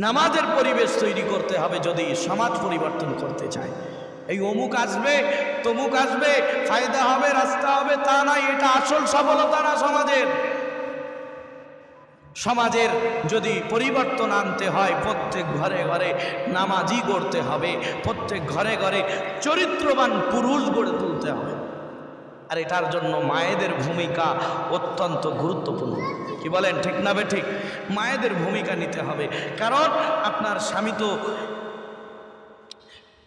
নামাজের পরিবেশ তৈরি করতে হবে যদি সমাজ পরিবর্তন করতে চায়। এই অমুক আসবে তমুক আসবে, ফায়দা হবে, রাস্তা হবে, তা নয়। এটা আসল সফলতা না সমাজের। সমাজের যদি পরিবর্তন আনতে হয়, প্রত্যেক ঘরে ঘরে নামাজি গড়তে হবে, প্রত্যেক ঘরে ঘরে চরিত্রবান পুরুষ গড়ে তুলতে হবে। আর এটার জন্য মায়েদের ভূমিকা অত্যন্ত গুরুত্বপূর্ণ। কি বলেন, ঠিক না বেঠিক? মায়েদের ভূমিকা নিতে হবে। কারণ আপনার স্বামী তো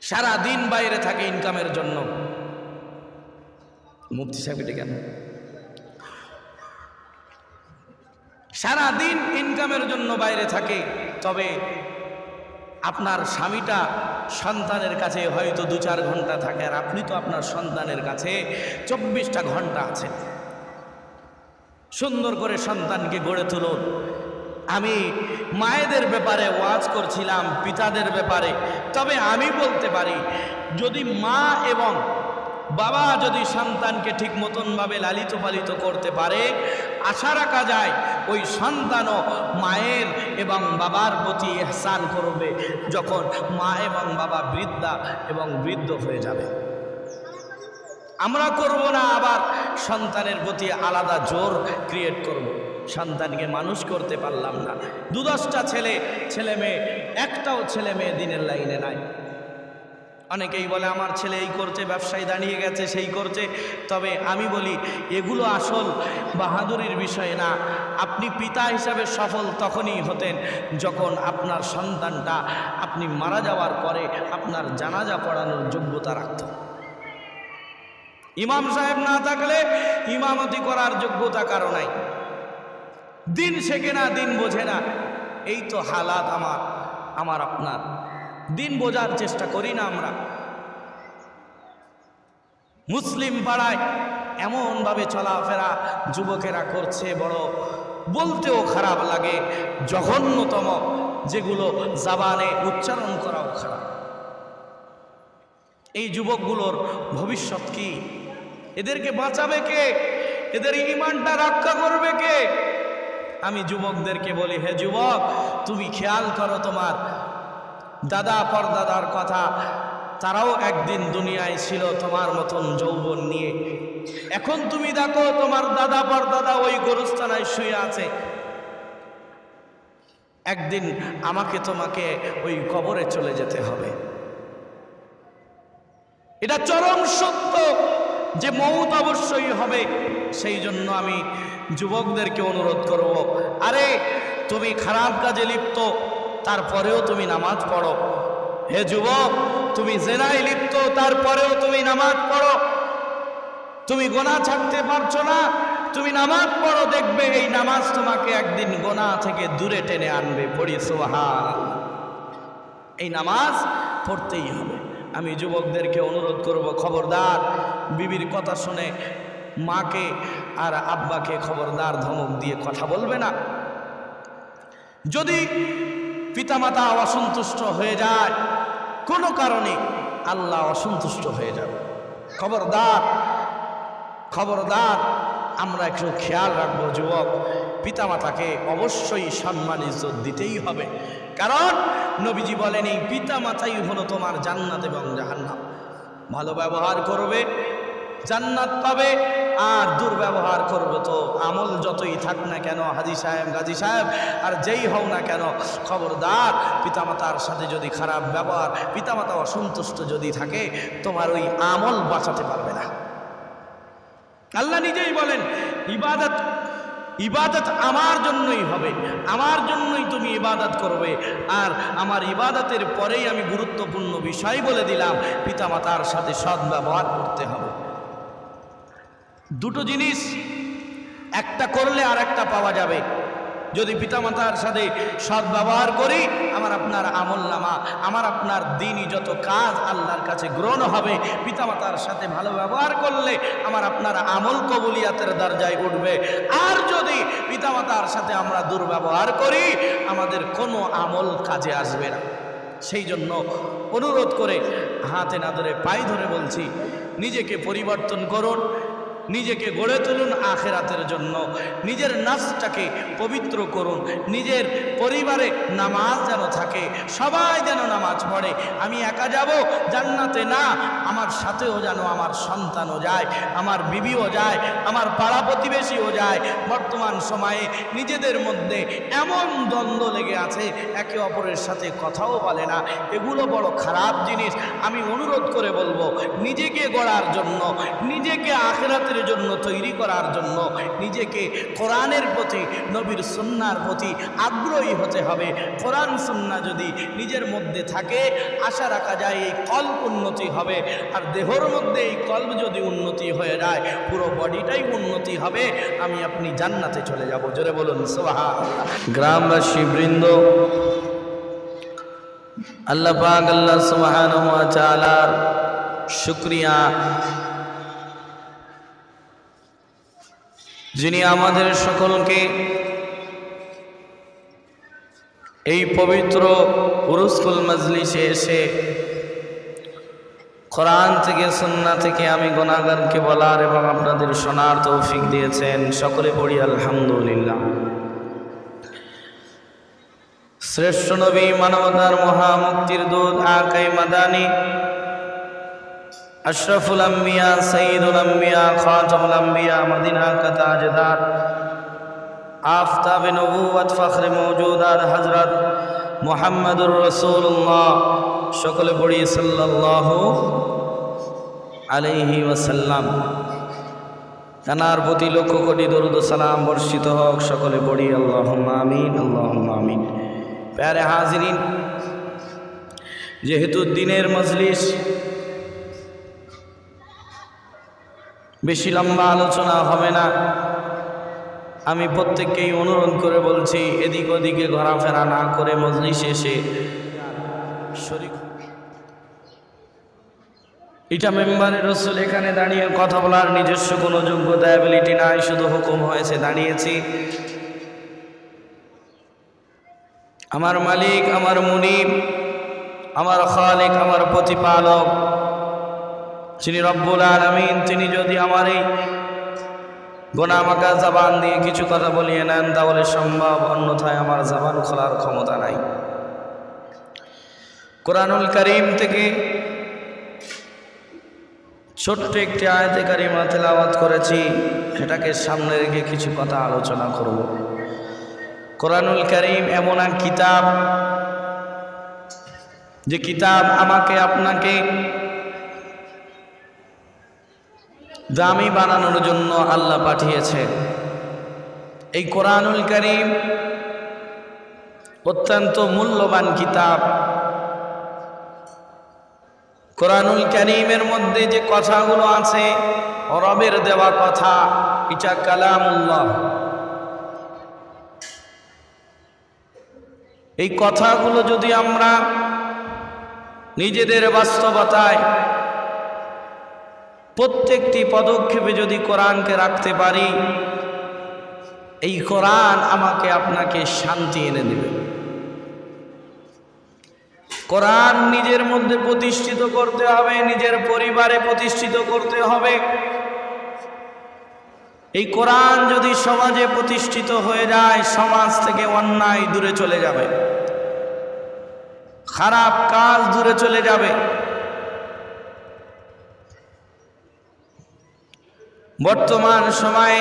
সারা দিন বাইরে থাকে ইনকামের জন্য। মুফতি সাহেব এটা কেন? সারা দিন ইনকামের জন্য বাইরে থাকে। তবে আপনার স্বামীটা সন্তানের কাছে হয়তো 2-4 ঘন্টা থাকে, আর আপনি তো আপনার সন্তানের কাছে 24টা ঘন্টা আছেন। সুন্দর করে সন্তানকে গড়ে তুলুন। আমি মায়েদের ব্যাপারে ওয়াজ করছিলাম, পিতাদের ব্যাপারে। তবে আমি বলতে পারি, যদি মা এবং বাবা যদি সন্তানকে ঠিক মতনভাবে লালিত পালিত করতে পারে, আশা রাখা যায় ওই সন্তানও মায়ের এবং বাবার প্রতি ইহসান করবে যখন মা এবং বাবা বৃদ্ধা এবং বৃদ্ধ হয়ে যাবে। আমরা করব না আবার সন্তানের প্রতি আলাদা জোর ক্রিয়েট করব। সন্তানকে মানুষ করতে পারলাম না, 2-10টা ছেলে মেয়ে, একটাও ছেলে মেয়ে দিনের লাইনে নাই। অনেকেই বলে আমার ছেলে এই করছে, ব্যবসায় দাঁড়িয়ে গেছে, সেই করছে। তবে আমি বলি এগুলো আসল বাহাদুরির বিষয় না। আপনি পিতা হিসাবে সফল তখনই হতেন যখন আপনার সন্তানটা আপনি মারা যাওয়ার পরে আপনার জানাজা পড়ানোর যোগ্যতা রাখত। ইমাম সাহেব না থাকলে ইমামতি করার যোগ্যতা কারো নাই। দিন শেখে না, দিন বোঝে না। এই তো হালাত আমার আপনার। দিন বোঝার চেষ্টা করি না আমরা। মুসলিম পাড়ায় এমনভাবে চলাফেরা যুবকেরা করছে, বড় বলতেও খারাপ লাগে, জঘন্যতম, যেগুলো জাবানে উচ্চারণ করাও খারাপ। এই যুবকগুলোর ভবিষ্যৎ কি? এদেরকে বাঁচাবে কে? এদের ঈমানটা রক্ষা করবে কে? আমি যুবকদেরকে বলি, হে যুবক, তুমি খেয়াল করো তোমার দাদা পরদাদার কথা। তারাও একদিন দুনিয়ায় ছিল তোমার মতন যৌবন নিয়ে। এখন তুমি দেখো তোমার দাদা পরদাদা ওই গোরস্থানায় শুয়ে আছে। একদিন আমাকে তোমাকে ওই কবরে চলে যেতে হবে। এটা চরম সত্য যে মউত অবশ্যই হবে। সেই জন্য আমি যুবকদেরকে অনুরোধ করব, আরে তুমি খারাপ কাজে লিপ্ত, তারপরেও তুমি নামাজ পড়ো। হে যুবক, তুমি জেনায় লিপ্ত, তারপরেও তুমি নামাজ পড়ো। তুমি গোনাহ ছাড়তে পারছো না, তুমি নামাজ পড়ো। দেখবে এই নামাজ তোমাকে একদিন গোনাহ থেকে দূরে টেনে আনবে। পড়ি সুবহানাল্লাহ। এই নামাজ পড়তেই হবে। আমি যুবকদেরকে অনুরোধ করব, খবরদার বিবির কথা শুনে মাকে আর আব্বাকে খবরদার ধমক দিয়ে কথা বলবে না। যদি পিতামাতা অসন্তুষ্ট হয়ে যায় কোনো কারণে, আল্লাহ অসন্তুষ্ট হয়ে যাবে। খবরদার আমরা একটু খেয়াল রাখবো। যুবক, পিতামাতাকে অবশ্যই সম্মান ইজ্জত দিতেই হবে। কারণ নবীজি বলেন, এই পিতামাতাই হলো তোমার জান্নাত এবং জাহান্নাম। ভালো ব্যবহার করবে, জান্নাত পাবে। আর দুর্ব্যবহার করবে তো আমল যতই থাক না কেন, হাজি সাহেব, গাজী সাহেব, আর যেই হও না কেন, খবরদার পিতামাতার সাথে যদি খারাপ ব্যবহার, পিতামাতা অসন্তুষ্ট যদি থাকে, তোমার ওই আমল বাঁচাতে পারবে না। আল্লাহ নিজেই বলেন, ইবাদত আমার জন্যই হবে, আমার জন্যই তুমি ইবাদত করবে। আর আমার ইবাদতের পরেই আমি গুরুত্বপূর্ণ বিষয় বলে দিলাম, পিতামাতার সাথে সদ্ব্যবহার করতে হবে। দুটো জিনিস একটা করলে আর একটা পাওয়া যাবে। যদি পিতামাতার সাথে সদ্ব্যবহার করি, আমার আপনার আমলনামা, আমার আপনার দিনই যত কাজ আল্লাহর কাছে গ্রহণ হবে। পিতামাতার সাথে ভালো ব্যবহার করলে আমার আপনার আমল কবুলিয়াতের দরজায় উঠবে। আর যদি পিতামাতার সাথে আমরা দুর্ব্যবহার করি, আমাদের কোনো আমল কাজে আসবে না। সেই জন্য অনুরোধ করে, হাতে না ধরে পায়ে ধরে বলছি, নিজেকে পরিবর্তন করুন। নিজেকে গড়ে তুলুন আখিরাতের জন্য। নিজের নাফসটাকে পবিত্র করুন। নিজের পরিবারে নামাজ যেন থাকে, সবাই যেন নামাজ পড়ে। আমি একা যাব জান্নাতে না, আমার সাথেও যেন আমার সন্তানও যায়, আমার বিবিও যায়, আমার পাড়া প্রতিবেশীও যায়। বর্তমান সময়ে নিজেদের মধ্যে এমন দ্বন্দ্ব লেগে আছে, একে অপরের সাথে কথাও বলে না। এগুলো বড় খারাপ জিনিস। আমি অনুরোধ করে বলবো, নিজেকে গড়ার জন্য, নিজেকে আখিরাতের জন্য তৈরি করার জন্য, নিজেকে কোরআনের প্রতি, নবীর সুন্নাহর প্রতি আগ্রহী হতে হবে। কোরআন সুন্নাহ যদি নিজের মধ্যে থাকে, আশা রাখা যায় এই কল্প উন্নতি হবে। আর দেহর মধ্যে এই কল্প যদি উন্নতি হয়ে যায়, পুরো বডিটাই উন্নতি হবে। আমি আপনি জান্নাতে চলে যাব। জোরে বলুন সুবহানাল্লাহ। গ্রামবাসী বৃন্দ, আল্লাহ পাক আল্লাহ সুবহানাহু ওয়া তাআলার শুকরিয়া, যিনি আমাদের সকলকে এই পবিত্র উরুসুল মজলিসে এসে কোরআন থেকে সুন্নাহ থেকে আমি গুনাহগারকে বলার এবং আপনাদের শোনার তৌফিক দিয়েছেন। সকলে পড়ি আলহামদুলিল্লাহ। শ্রেষ্ঠ নবী, মানবতার মহামুক্তির দূত, আকায়ে মাদানী, আশরাফুল আম্বিয়া, সাইয়্যিদুল আম্বিয়া, খাতামুল আম্বিয়া, মদিনা কা তাজদার, আফতাবে নবুওয়াত, ফখরে মওজুদাত হযরত মুহাম্মদুর রাসূলুল্লাহ, সকলে পড়ি সাল্লাল্লাহু আলাইহি ওয়াসাল্লাম। তানার প্রতি লক্ষ কোটি দরুদ ও সালাম বর্ষিত হোক। সকলে পড়ি আল্লাহুম্মা আমিন, আল্লাহুম্মা আমিন। প্যারে হাজিরিন, যেহেতু দিনের মজলিস, বেশি লম্বা আলোচনা হবে না। আমি প্রত্যেককেই অনুরোধ করে বলছি, এদিক ওদিকে ঘোরাফেরা না করে মজলিসে এসে শরীক। এটা মেম্বারে রসুল, এখানে দাঁড়িয়ে কথা বলার নিজস্ব কোনো যোগ্যতা অ্যাবিলিটি নাই, শুধু হুকুম হয়েছে দাঁড়িয়েছি। আমার মালিক, আমার মুনিব, আমার খালিক, আমার প্রতিপালক, যিনি রব্বুল আলামিন, তিনি যদি আমার এই গোনামাকা জবান দিয়ে কিছু কথা বলিয়ে নেন তাহলে সম্ভব, অন্যথায় আমার জবান খোলার ক্ষমতা নাই। কোরআনুল কারীম থেকে ছোট্ট একটি আয়াতে কারিমা তেলাওয়াত করেছি, এটাকে সামনে রেখে কিছু কথা আলোচনা করব। কোরআনুল কারীম এমন এক কিতাব, যে কিতাব আমাকে আপনাকে দামি বানানোর জন্য আল্লাহ পাঠিয়েছে। এই কোরআনুল কারীম অত্যন্ত মূল্যবান কিতাব। কোরআনুল কারীমের মধ্যে যে কথাগুলো আছে, রবের দেওয়া কথা, এটা কালামুল্লাহ। এই কথাগুলো যদি আমরা নিজেদের বাস্তবতায় প্রত্যেকটি পদক্ষেপে যদি কোরআনকে রাখতে পারি, এই কোরআন আমাকে আপনাকে শান্তি এনে দেবে। কোরআন নিজের মধ্যে প্রতিষ্ঠিত করতে হবে, নিজের পরিবারে প্রতিষ্ঠিত করতে হবে। এই কোরআন যদি সমাজে প্রতিষ্ঠিত হয়ে যায়, সমাজ থেকে অন্যায় দূরে চলে যাবে, খারাপ কাজ দূরে চলে যাবে। বর্তমান সময়ে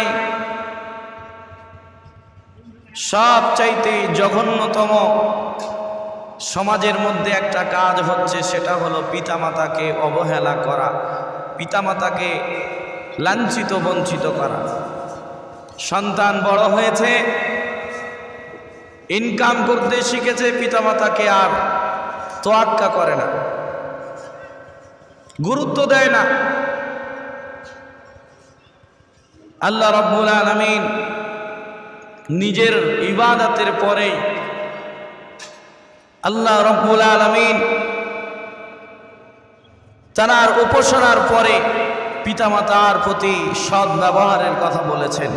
সবচাইতে জঘন্যতম সমাজের মধ্যে একটা কাজ হচ্ছে, সেটা হলো পিতামাতাকে অবহেলা করা, পিতামাতাকে লাঞ্ছিত বঞ্চিত করা। সন্তান বড় হয়েছে, ইনকাম করতে শিখেছে, পিতামাতাকে আর তোয়াক্কা করে না, গুরুত্ব দেয় না। আল্লাহ রাব্বুল আলামিন নিজের ইবাদতের পরে, আল্লাহ রাব্বুল আলামিন তার উপাসনার পরে পিতামাতার প্রতি সৎ ব্যবহারের কথা বলেছেন।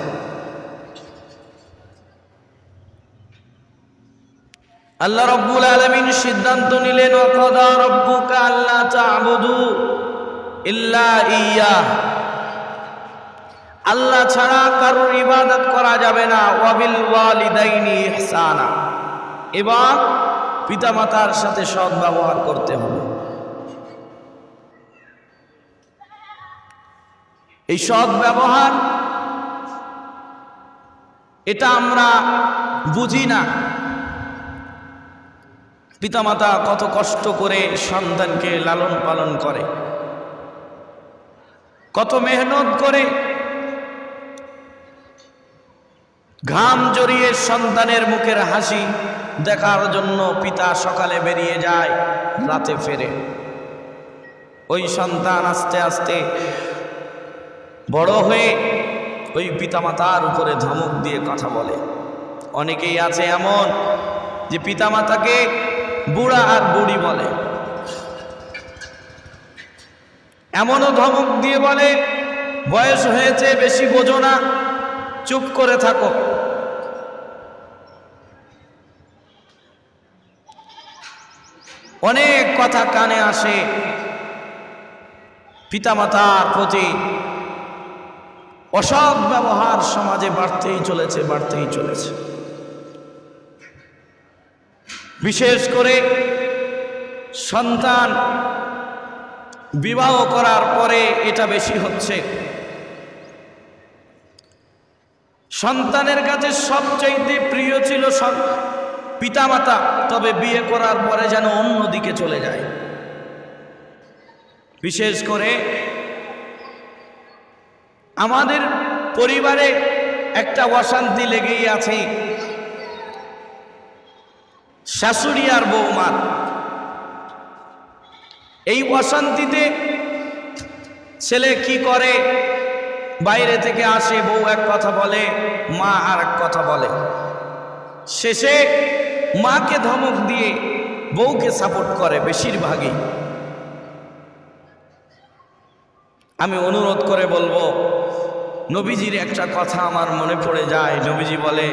আল্লাহ রাব্বুল আলামিন সিদ্ধান্ত নিলেন, ওয়াকাদা রাব্বুকা আল্লা তা'বুদু ইল্লা ইয়্যাহ, আল্লাহ ছাড়া কারোর ইবাদত করা যাবে না। ওয়াবিল ওয়ালিদাইনি ইহসানা, এবং পিতামাতার সাথে সৎ ব্যবহার করতে হবে। এই সৎ ব্যবহার এটা আমরা বুঝি না। পিতামাতা কত কষ্ট করে সন্তানকে লালন পালন করে, কত মেহনত করে, ঘাম জড়িয়ে সন্তানের মুখের হাসি দেখার জন্য পিতা সকালে বেরিয়ে যায়, রাতে ফেরে। ওই সন্তান আস্তে আস্তে বড় হয়ে ওই পিতামাতার উপরে ধমক দিয়ে কথা বলে। অনেকেই আছে এমন যে পিতামাতাকে বুড়া আর বুড়ি বলে, এমনও ধমক দিয়ে বলে বয়স হয়েছে, বেশি বোঝো না, চুপ করে থাকো। অনেক কথা কানে আসে। পিতামাতার প্রতি অসৎ ব্যবহার সমাজে বাড়তেই চলেছে, বাড়তেই চলেছে। বিশেষ করে সন্তান বিবাহ করার পরে এটা বেশি হচ্ছে। সন্তানের কাছে সবচাইতে প্রিয় ছিল পিতামাতা, তবে বিয়ে করার পরে যেন অন্যদিকে চলে যায়। বিশেষ করে আমাদের পরিবারে একটা অশান্তি লেগেই আছে, শাশুড়ি আর বৌমার। এই অশান্তিতে ছেলে কি করে, বাইরে থেকে আসে, বউ এক কথা বলে, মা আর এক কথা বলে। শেষে মাকে ধমক দিয়ে বউকে সাপোর্ট করে বেশিরভাগই। আমি অনুরোধ করে বলবো, নবীজির একটা কথা আমার মনে পড়ে যায়। নবীজি বলে,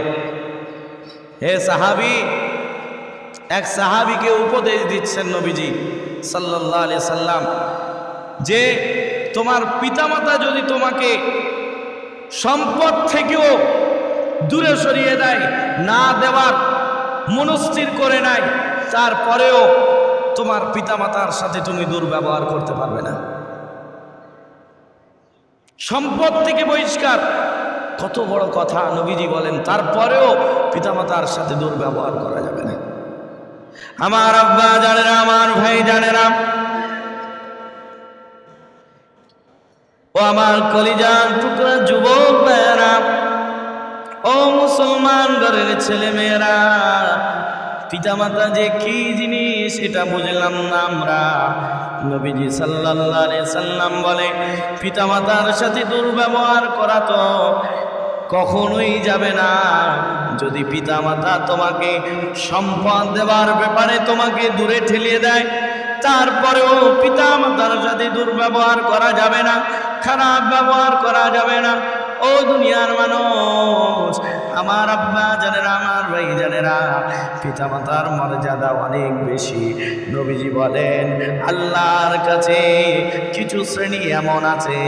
হে সাহাবী, এক সাহাবীকে উপদেশ দিচ্ছেন নবীজি সাল্লাল্লাহু আলাইহি সাল্লাম, যে তোমার পিতামাতা যদি তোমাকে সম্পদ থেকেও দূরে সরিয়ে দেয়, না দেওয়ার মনস্থির করে নাই, তারপরেও তোমার পিতামাতার সাথে তুমি দুর্ব্যবহার করতে পারবে না। সম্পদ থেকে বহিষ্কার, কত বড় কথা। নবীজি বলেন তারপরেও পিতামাতার সাথে দুর্ব্যবহার করা যাবে না। আমার আব্বা জানেরা, আমার ভাই জানেরা, ও আমার কলিজার টুকরা যুবক ভাইয়েরা, ও মুসলমান ঘরের ছেলে মেয়েরা, পিতামাতা যে কি জিনিস এটা বুঝলাম না আমরা। নবীজি সাল্লাল্লাহু আলাইহি সাল্লাম বলে, পিতামাতার সাথে দুর্ব্যবহার করা তো কখনোই যাবে না। যদি পিতামাতা তোমাকে সম্পদ দেওয়ার ব্যাপারে তোমাকে দূরে ঠেলিয়ে দেয়, তারপরেও পিতামাতার সাথে দুর্ব্যবহার করা যাবে না, খারাপ ব্যবহার করা যাবে না। ও দুনিয়ার মানুষ, আমার আব্বা জানেরা, আমার ভাই জানেরা, পিতামাতার মর্যাদা অনেক বেশি। নবীজি বলেন, আল্লাহর কাছে কিছু শ্রেণী এমন আছে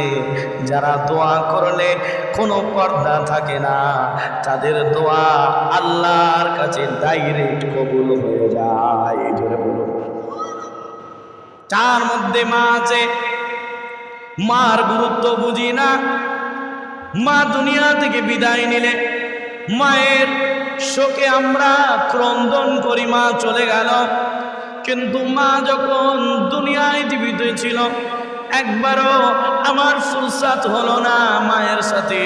যারা দোয়া করলে কোনো পর্দা থাকে না, তাদের দোয়া আল্লাহর কাছে ডাইরেক্ট কবুল হয়ে যায়। জোরে বলুন। তার মধ্যে মা আছে। মার গুরুত্ব বুঝি না। মা দুনিয়া থেকে বিদায় নিলে মায়ের শোকে আমরা ক্রন্দন করি, মা চলে গেল। কিন্তু মা যখন দুনিয়ায় জীবিত ছিল, একবারও আমার ফুরসাত হলো না মায়ের সাথে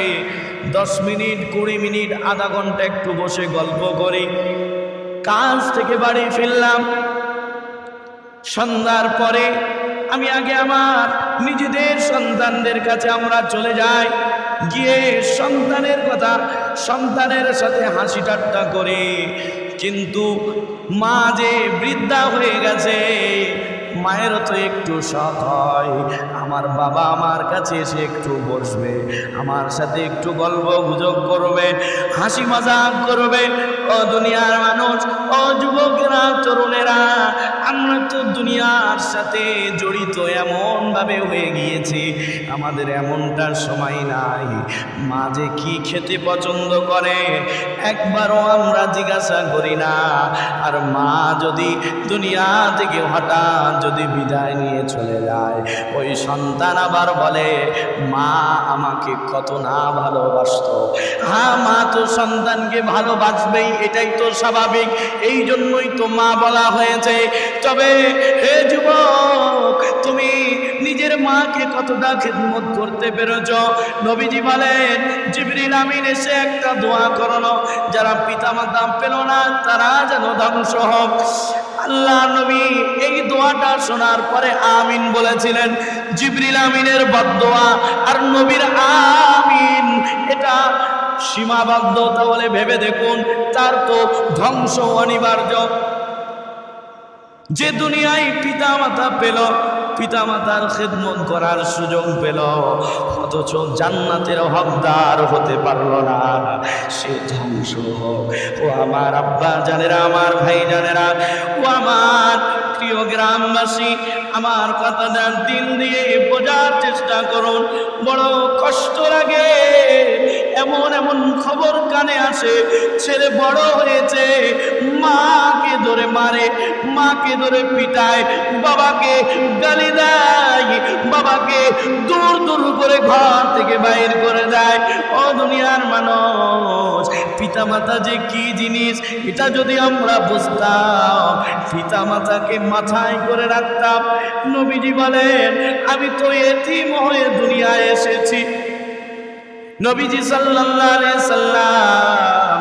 10 মিনিট, 20 মিনিট, আধা ঘন্টা একটু বসে গল্প করি। কাজ থেকে বাড়ি ফিরলাম সন্ধ্যার পরে, আমি আগে আমার নিজেদের সন্তানদের কাছে আমরা চলে যাই, গিয়ে সন্তানের কথা, সন্তানের সাথে হাসি ঠাট্টা করি। কিন্তু মা যে বৃদ্ধা হয়ে গেছে, মায়েরও তো একটু শখ হয়, আমার বাবা আমার কাছে এসে একটু বসবে, আমার সাথে একটু গল্প গুজব করবে, হাসি মজাক করবে। ও দুনিয়ার মানুষ, ও যুবকেরা, তরুণেরা, আমরা তো দুনিয়ার সাথে জড়িত এমন ভাবে হয়ে গিয়েছি, আমাদের এমনটার সময় নাই। মা যে কি খেতে পছন্দ করে একবারও আমরা জিজ্ঞাসা করি না। আর মা যদি দুনিয়া থেকে হঠাৎ যদি বিদায় নিয়ে চলে যায়, ওই সন্তান আবার বলে মা আমাকে কত না ভালোবাসতো। হ্যাঁ, মা তো সন্তানকে ভালোবাসবেই, এটাই তো স্বাভাবিক, এই জন্যই তো মা বলা হয়েছে। তবে হে যুবক, তুমি নিজের মাকে কতটা খিদমত করতে পেরেছ? নবীজি বলেন জিবরিল আমিন এসে একটা দোয়া করলো, যারা পিতামাতা পেল না তারা যেন ধ্বংস হোক। আল্লাহ নবী এই দোয়াটা শোনার পরে আমিন বলেছিলেন। জিবরিল আমিনের বদদোয়া আর নবীর আমিন, এটা সীমাবদ্ধ। তাহলে ভেবে দেখুন, তার তো ধ্বংস অনিবার্য। যে দুনিয়ায় পিতামাতা পেল, পিতামাতার খেদমত করার সুযোগ পেল, অথচ জান্নাতের হকদার হতে পারল না, সে ধ্বংস হোক। ও আমার আব্বা জানেরা, আমার ভাই জানেরা, ও আমার প্রিয় গ্রামবাসী, আমার কথাটা দিল দিয়ে বোঝার চেষ্টা করুন। বড় কষ্ট লাগে, এমন এমন খবর কানে আসে, ছেলে বড় হয়েছে, মাকে ধরে মারে, মাকে ধরে পিটায়, বাবাকে গালি দেয়, বাবাকে দূর দূর করে ঘর থেকে বাইর করে দেয়। ও দুনিয়ার মানুষ, পিতামাতা যে কি জিনিস এটা যদি আমরা বুঝতাম, পিতামাতাকে মাথায় করে রাখতাম। নবীজি বলেন আমি তো এতিম হয়ে দুনিয়ায় এসেছি। নবীজি সাল্লাল্লাহু আলাইহি সাল্লাম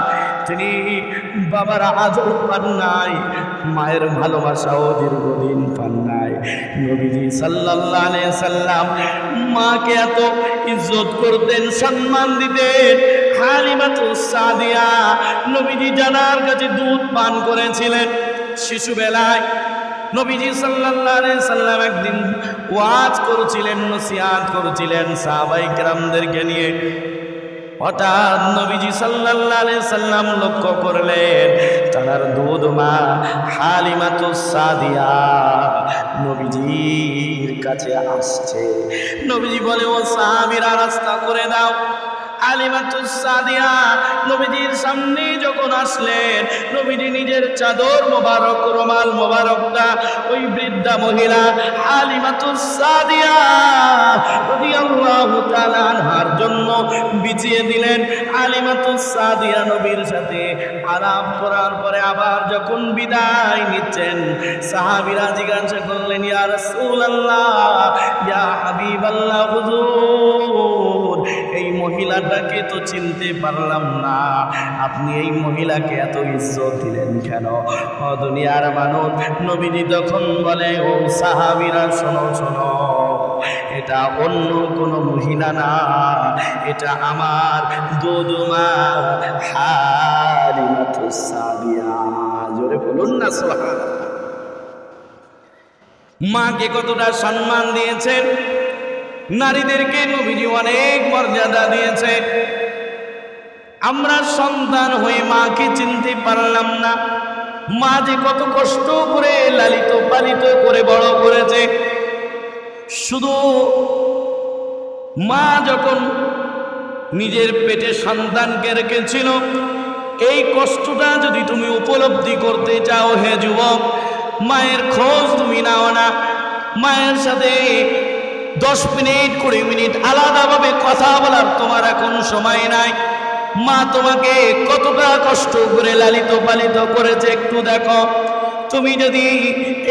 তিনি বাবার আদর পান নাই, মায়ের ভালোবাসাও দীর্ঘদিন পান নাই। নবীজি সাল্লাল্লাহু আলাইহি সাল্লাম মাকে এত ইজ্জত করতেন, সম্মান দিতেন। হালিমাতুস সাদিয়া নবীজি জানার কাছে দুধ পান করেছিলেন শিশুবেলায়। নবীজি সাল্লাল্লাহু আলাইহি সাল্লাম একদিন ওয়াজ করছিলেন, নসিহত করছিলেন সাহাবায়ে কেরামদেরকে নিয়ে। হঠাৎ নবীজি সাল্লাল্লাহু আলাইহি সাল্লাম লক্ষ্য করলেন তার দুধ মা হালিমাতুস সাদিয়া নবীজির কাছে আসছে। নবীজি বলে ও সাহাবীরা রাস্তা করে দাও। হালিমাতুস সাদিয়া নবীজির সামনে যখন আসলেন, নবীজি নিজের চাদর মোবারক, রুমাল মোবারকটা ওই বৃদ্ধা মহিলা হালিমাতুস সাদিয়া রাদিয়াল্লাহু তাআলা আনহার জন্য বিছিয়ে দিলেন। হালিমাতুস সাদিয়া নবীর সাথে আলাপ করার পরে আবার যখন বিদায় নিচ্ছেন, সাহাবীরা জিজ্ঞাসা করলেন ইয়া রাসূলুল্লাহ, ইয়া হাবিবাল্লাহ, হুজুর এই মহিলাটাকে তো চিনতে পারলাম না, আপনি এই মহিলাকে এত ইজ্জত দিলেন কেন? ও দুনিয়ার মানুষ, নবীজি তখন বলে ও সাহাবীরা শোনো শোনো, এটা অন্য কোনো মহিলা না, এটা আমার দুধমা হালিমাতুস সাদিয়া। জোরে বলুন না সুবহানাল্লাহ। মাকে কতটা সম্মান দিয়েছেন, নারীদেরকে নবীজি অনেক মর্যাদা দিয়েছে। আমরা সন্তান হয়ে মাকে চিনতে পারলাম না। মা যে কত কষ্ট করে লালিত পালিত করে বড় করেছে। শুধু মা যখন নিজের পেটে সন্তানকে রেখেছিল, এই কষ্টটা যদি তুমি উপলব্ধি করতে চাও হে যুবক, মায়ের খোঁজ তুমি নাও না। মায়ের সাথে 10 মিনিট 20 মিনিট আলাদাভাবে কথা বলার তোমার এখন সময় নাই। মা তোমাকে কতটা কষ্ট করে লালিত পালিত করেছে একটু দেখো। তুমি যদি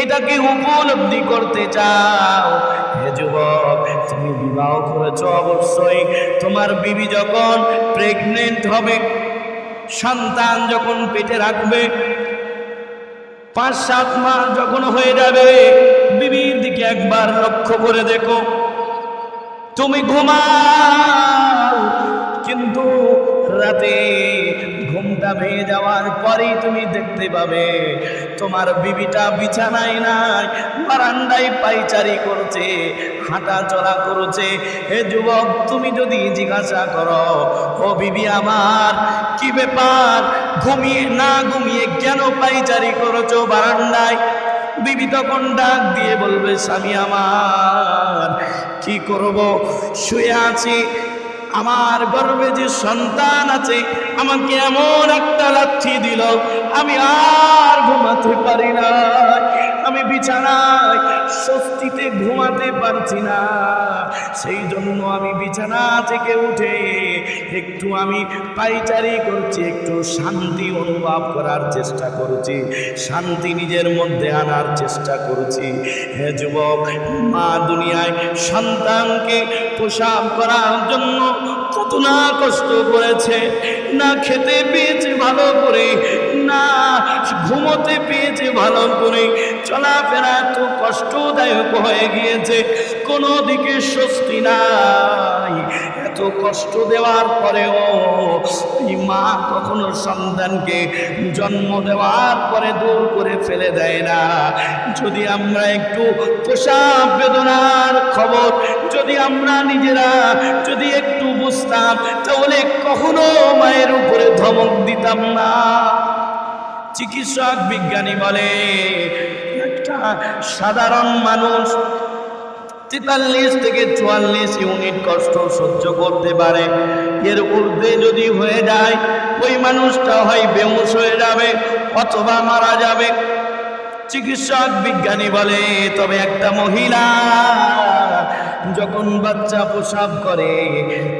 এটাকে উপলব্ধি করতে চাও হে যুবক, তুমি বিবাহ করেছো, অবশ্যই তোমার বিবি যখন প্রেগনেন্ট হবে, সন্তান যখন পেটে রাখবে, 5-7 মাস যখন হয়ে যাবে, বিবির দিকে একবার লক্ষ্য করে দেখো। তুমি ঘুমাও, কিন্তু রাতে ঘুমটা ভেঙে যাওয়ার পরেই তুমি দেখতে পাবে তোমার বিবিটা বিছানায় নাই, বারান্দায় পায়চারি করছে, হাঁটা চলা করছে। হে যুবক, তুমি যদি জিজ্ঞাসা করো ও বিবি আমার কি ব্যাপার, ঘুমিয়ে না ঘুমিয়ে কেন পায়চারি করেছো বারান্দায়, বিবি তখন ডাক দিয়ে বলবে, স্বামী আমার কি করব, শুয়ে আছি, আমার গর্ভে যে সন্তান আছে আমাকে এমন একটা লাথি দিল, আমি আর ঘুমাতে পারি না, আমি বিছানায় স্বস্তিতে ঘুমাতে পারছি না। সেই জন্য আমি বিছানা থেকে উঠে একটু আমি পায়চারি করছি, একটু শান্তি অনুভব করার চেষ্টা করছি, শান্তি নিজের মধ্যে আনার চেষ্টা করছি। হে যুবক, মা দুনিয়ায় সন্তানকে প্রসব করার জন্য কত না কষ্ট করেছে, না খেতে পেয়েছে ভালো করে, না ঘুমোতে পেয়েছে ভালো করে, চলাফেরা এত কষ্টদায়ক হয়ে গিয়েছে, কোনো দিকে স্বস্তি নাই। এত কষ্ট দেওয়ার পরেও এই মা কখনো সন্তানকে জন্ম দেওয়ার পরে দূর করে ফেলে দেয় না। যদি আমরা একটু প্রসব বেদনার খবর যদি আমরা নিজেরা যদি একটু বুঝতাম, তাহলে কখনো মায়ের উপরে ধমক দিতাম না। চিকিৎসক বিজ্ঞানী বলে, একটা সাধারণ মানুষ 43 থেকে 44 ইউনিট কষ্ট সহ্য করতে পারে, এর ঊর্ধ্বে যদি হয়ে যায় ওই মানুষটা হয় বেহুশ হয়ে যাবে অথবা মারা যাবে। চিকিৎসক বিজ্ঞানী বলে, তবে একটা মহিলা যখন বাচ্চা প্রসব করে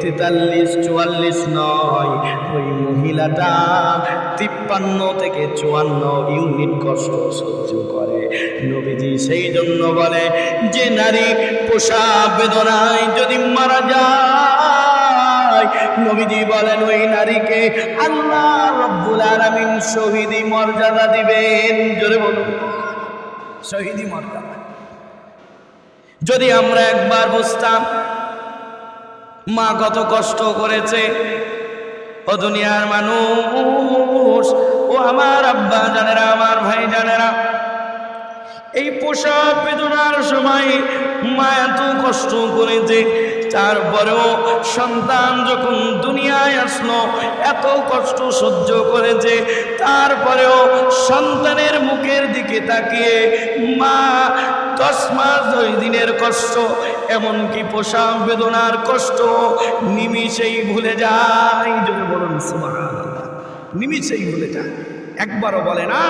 43-44 নয়, ওই মহিলাটা 53 থেকে 54 ইউনিট কষ্ট সহ্য করে। নবীজি সেই জন্য বলে, যে নারী প্রসব বেদনায় যদি মারা যায়, নবীজি বলেন ওই নারীকে আল্লাহ রাব্বুল আলামিন শহীদি মর্যাদা দিবেন। জোরে বলুন, শহীদি মর্যাদা। যদি আমরা একবার বুঝতাম মা কত কষ্ট করেছে, ও দুনিয়ার মানুষ, ও আমার আব্বা জানেরা, আমার ভাই জানেরা, এই প্রসব বেদনার সময় মা এত কষ্ট করেছে, তারপরেও সন্তান যখন দুনিয়ায় আসলো এত কষ্ট সহ্য করেছে, তারপরেও সন্তানের মুখের দিকে তাকিয়ে মা 10 মাস 10 দিনের কষ্ট, এমনকি প্রসব বেদনার কষ্ট নিমিষেই ভুলে যায়। যদি বলুন সুবহানাল্লাহ, নিমিষেই ভুলে যায়। একবারও বলে না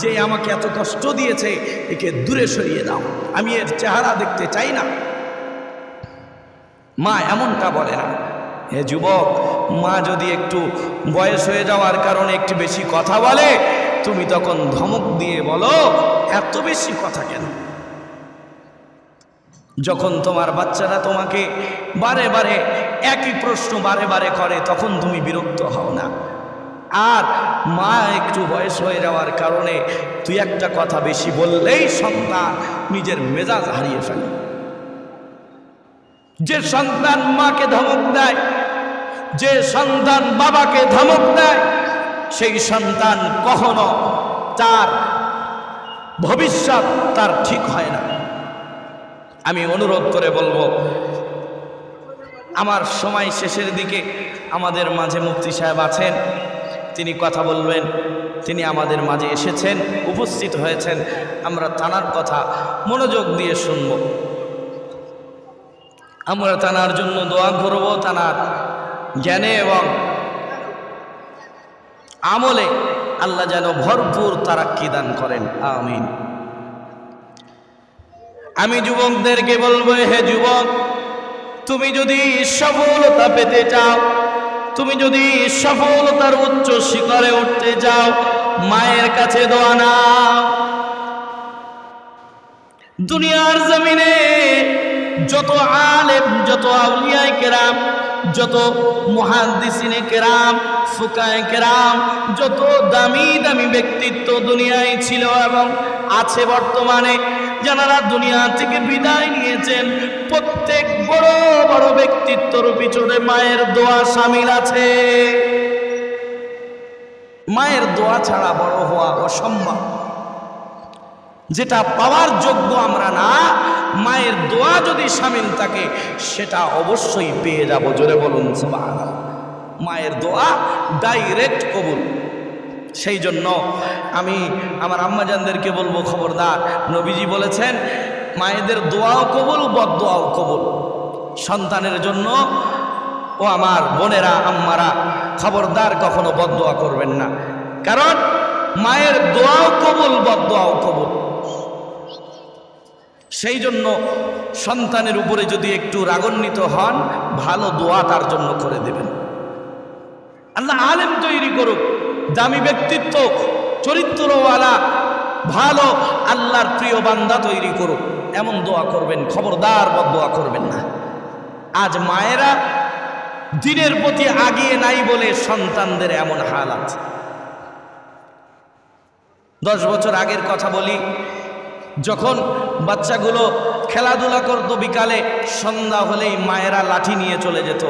যে আমাকে এত কষ্ট দিয়েছে, একে দূরে সরিয়ে দাও, আমি এর চেহারা দেখতে চাই না। মা এমনটা বলে না। হে যুবক, মা যদি একটু বয়স হয়ে যাওয়ার কারণে একটু বেশি কথা বলে, তুমি তখন ধমক দিয়ে বলো, এত বেশি কথা কেন? যখন তোমার বাচ্চারা তোমাকে বারে বারে একই প্রশ্ন বারে বারে করে, তখন তুমি বিরক্ত হও না। আর মা একটু বয়স হয়ে যাওয়ার কারণে তুই একটা কথা বেশি বললেই সন্তান নিজের মেজাজ হারিয়ে ফেলে। যে সন্তান মাকে ধমক দেয়, যে সন্তান বাবাকে ধমক দেয়, সেই সন্তান কখনো তার ভবিষ্যৎ তার ঠিক হয় না। আমি অনুরোধ করে বলবো, আমার সময় শেষের দিকে আমাদের মাঝে মুফতি সাহেব আছেন, তিনি কথা বলবেন। তিনি আমাদের মাঝে এসেছেন, উপস্থিত হয়েছেন। আমরা তানার কথা মনোযোগ দিয়ে শুনব, আমরা তানার জন্য দোয়া করব, তানার জ্ঞানে এবং আমলে আল্লাহ যেন ভরপুর তারাক্কি দান করেন, আমিন। আমি যুবকদেরকে বলবো, হে যুবক, তুমি যদি সফলতা পেতে চাও, তুমি যদি সফলতার উচ্চ শিখরে উঠতে চাও, মায়ের কাছে দোয়া নাও। দুনিয়ার জমিনে যত আলেম, যত আউলিয়ায়ে কেরাম, যত মুহাদ্দিসিনে কেরাম, ফুকায়ে কেরাম, যত দামি দামি ব্যক্তিত্ব দুনিয়ায় ছিল এবং আছে বর্তমানে, যারা দুনিয়া থেকে বিদায় নিয়েছেন, প্রত্যেক বড় বড় ব্যক্তিত্বর পিছনে মায়ের দোয়া শামিল আছে। মায়ের দোয়া ছাড়া বড় হওয়া অসম্ভব। যেটা পাওয়ার যোগ্য আমরা না, মায়ের দোয়া যদি শামিল থাকে সেটা অবশ্যই পেয়ে যাব। জোরে বলুন সুবহানাল্লাহ। মায়ের দোয়া ডাইরেক্ট কবুল। সেই জন্য আমি আমার আম্মাজানদেরকে বলবো, খবরদার, নবীজি বলেছেন মায়েদের দোয়াও কবুল, বদদোয়াও কবুল। সন্তানের জন্য ও আমার বোনেরা, আম্মারা, খবরদার কখনো বদদোয়া করবেন না, কারণ মায়ের দোয়াও কবুল, বদদোয়াও কবুল। সেই জন্য সন্তানের উপরে যদি একটু রাগান্বিত হন, ভালো দোয়া তার জন্য করে দেবেন। আল্লাহ আলেম তৈরি করুক, দামি ব্যক্তিত্ব, চরিত্রওয়ালা, ভালো আল্লাহর প্রিয় বান্দা তৈরি করুক, এমন দোয়া করবেন, খবরদার বদদোয়া করবেন না। আজ মায়েরা দিনের প্রতি আগিয়ে নাই বলে সন্তানদের এমন হালাত। 10 বছর আগের কথা বলি, যখন বাচ্চাগুলো খেলাধুলা করত, বিকালে সন্ধ্যা হলেই মায়েরা লাঠি নিয়ে চলে যেত,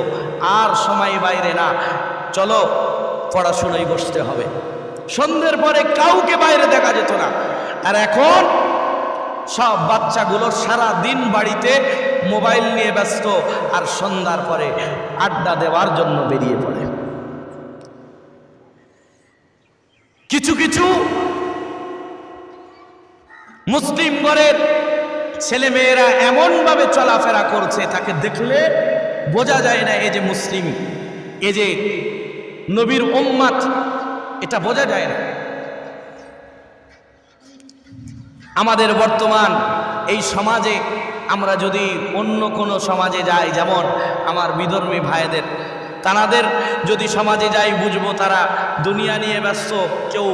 আর সময় বাইরে না, চলো পড়াশোনায় বসতে হবে। সন্ধ্যের পরে কাউকে বাইরে দেখা যেত না। আর এখন সব বাচ্চাগুলো সারা দিন বাড়িতে মোবাইল নিয়ে ব্যস্ত, আর সন্ধ্যার পরে আড্ডা দেওয়ার জন্য বেরিয়ে পড়ে। কিছু কিছু মুসলিম ঘরের ছেলে মেয়েরা এমনভাবে চলাফেরা করছে, তাকে দেখলে বোঝা যায় না এ যে মুসলিম, এ যে নবীর উম্মত, এটা বোঝা যায় না। আমাদের বর্তমান এই সমাজে আমরা যদি অন্য কোনো সমাজে যাই, যেমন আমার বিধর্মী ভাইদের, তাদের যদি সমাজে যাই, বুঝবো তারা দুনিয়া নিয়ে ব্যস্ত, কেউ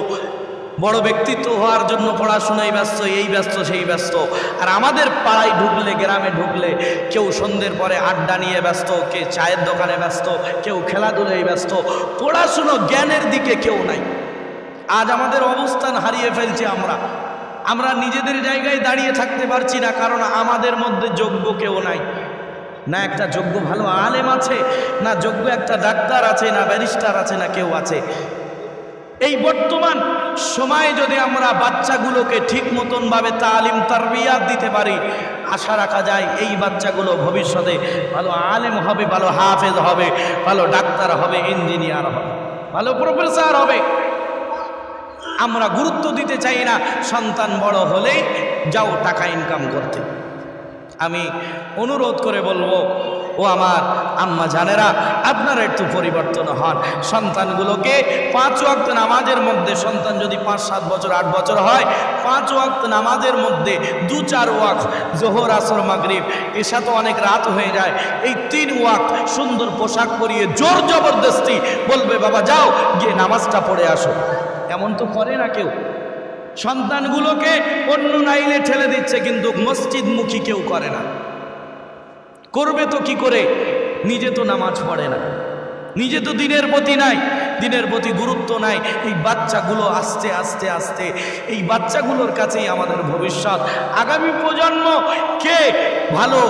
বড় ব্যক্তিত্ব হওয়ার জন্য পড়াশোনায় ব্যস্ত, এই ব্যস্ত সেই ব্যস্ত। আর আমাদের পাড়ায় ঢুকলে, গ্রামে ঢুকলে, কেউ সন্ধ্যের পরে আড্ডা নিয়ে ব্যস্ত, কে চায়ের দোকানে ব্যস্ত, কেউ খেলাধুলায় ব্যস্ত, পড়াশুনো জ্ঞানের দিকে কেউ নাই। আজ আমাদের অবস্থান হারিয়ে ফেলছি আমরা নিজেদের জায়গায় দাঁড়িয়ে থাকতে পারছি না, কারণ আমাদের মধ্যে যোগ্য কেউ নাই। না একটা যোগ্য ভালো আলেম আছে, না যোগ্য একটা ডাক্তার আছে, না ব্যারিস্টার আছে, না কেউ আছে। এই বর্তমান সময়ে যদি আমরা বাচ্চাগুলোকে ঠিক মতন ভাবে তালিম তারবিয়াত দিতে পারি, আশা রাখা যায় এই বাচ্চাগুলো ভবিষ্যতে ভালো আলেম হবে, ভালো হাফেজ হবে, ভালো ডাক্তার হবে, ইঞ্জিনিয়ার হবে, ভালো প্রফেসর হবে। আমরা গুরুত্ব দিতে চাই না, সন্তান বড় হলেই যাও টাকা ইনকাম করতে। আমি অনুরোধ করে বলবো, ও আমার আম্মা জানেরা, আপনারা একটু পরিবর্তন হন। সন্তানগুলোকে 5 ওয়াক্ত নামাজের মধ্যে, সন্তান যদি 5-7 বছর 8 বছর হয়, 5 ওয়াক্ত নামাজের মধ্যে 2-4 ওয়াক্ত, জোহর আসর মাগরিব এসা তো অনেক রাত হয়ে যায়, এই 3 ওয়াক্ত সুন্দর পোশাক পরিয়ে জোর জবরদস্তি বলবে, বাবা যাও গিয়ে নামাজটা পড়ে আসো। এমন তো করে না কেউ। সন্তানগুলোকে অন্য লাইনে ঠেলে দিচ্ছে, কিন্তু মসজিদমুখী কেউ করে না। করবে তো কি করে? নিজে তো নামাজ পড়ে না, নিজে তো দিনের প্রতি নাই, দিনের প্রতি গুরুত্ব নাই। এই বাচ্চাগুলো আস্তে আস্তে আস্তে, এই বাচ্চাগুলোর কাছেই আমাদের ভবিষ্যৎ। আগামী প্রজন্ম কে ভালো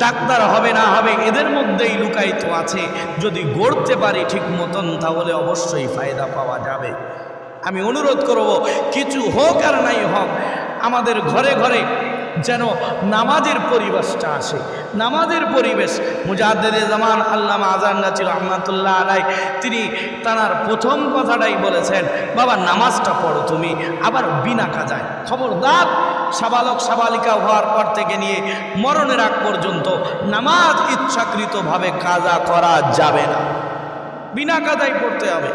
ডাক্তার হবে না হবে এদের মধ্যেই লুকায়িত আছে। যদি গড়তে পারি ঠিক মতন, তাহলে অবশ্যই ফায়দা পাওয়া যাবে। আমি অনুরোধ করব, কিছু হোক আর নাই হোক, আমাদের ঘরে ঘরে যেন নামাজের পরিবেশটা আসে। নামাজের পরিবেশ, মুজাদ্দিদে জামান আল্লামা আযান নাচি রহমাতুল্লাহ আলাই, তিনি তার প্রথম কথাটাই বলেছেন, বাবা নামাজটা পড়ো তুমি, আবার বিনা কাজায়। খবরদার, সাবালক সাবালিকা হওয়ার পর থেকে নিয়ে মরণের আগ পর্যন্ত নামাজ ইচ্ছাকৃতভাবে কাজা করা যাবে না, বিনা কাজায় পড়তে হবে।